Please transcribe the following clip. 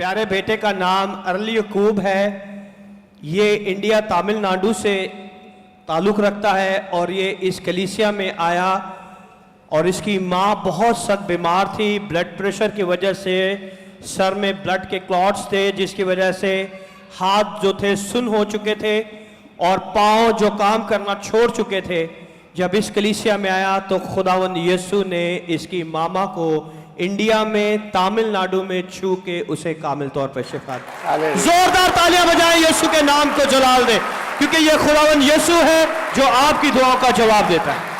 प्यारे बेटे का नाम अरली यकूब है। ये इंडिया तमिलनाडु से ताल्लुक़ रखता है और ये इस कलीसिया में आया और इसकी माँ बहुत सख्त बीमार थी। ब्लड प्रेशर की वजह से सर में ब्लड के क्लॉट्स थे, जिसकी वजह से हाथ जो थे सुन्न हो चुके थे और पाँव जो काम करना छोड़ चुके थे। जब इस कलीसिया में आया तो खुदावंद यीशु ने इसकी मामा को इंडिया में तमिलनाडु में छू के उसे कामिल तौर पर शिफा दी। जोरदार तालियां बजाएं, यीशु के नाम को जलाल दें, क्योंकि ये खुदावंद यीशु है जो आपकी दुआओं का जवाब देता है।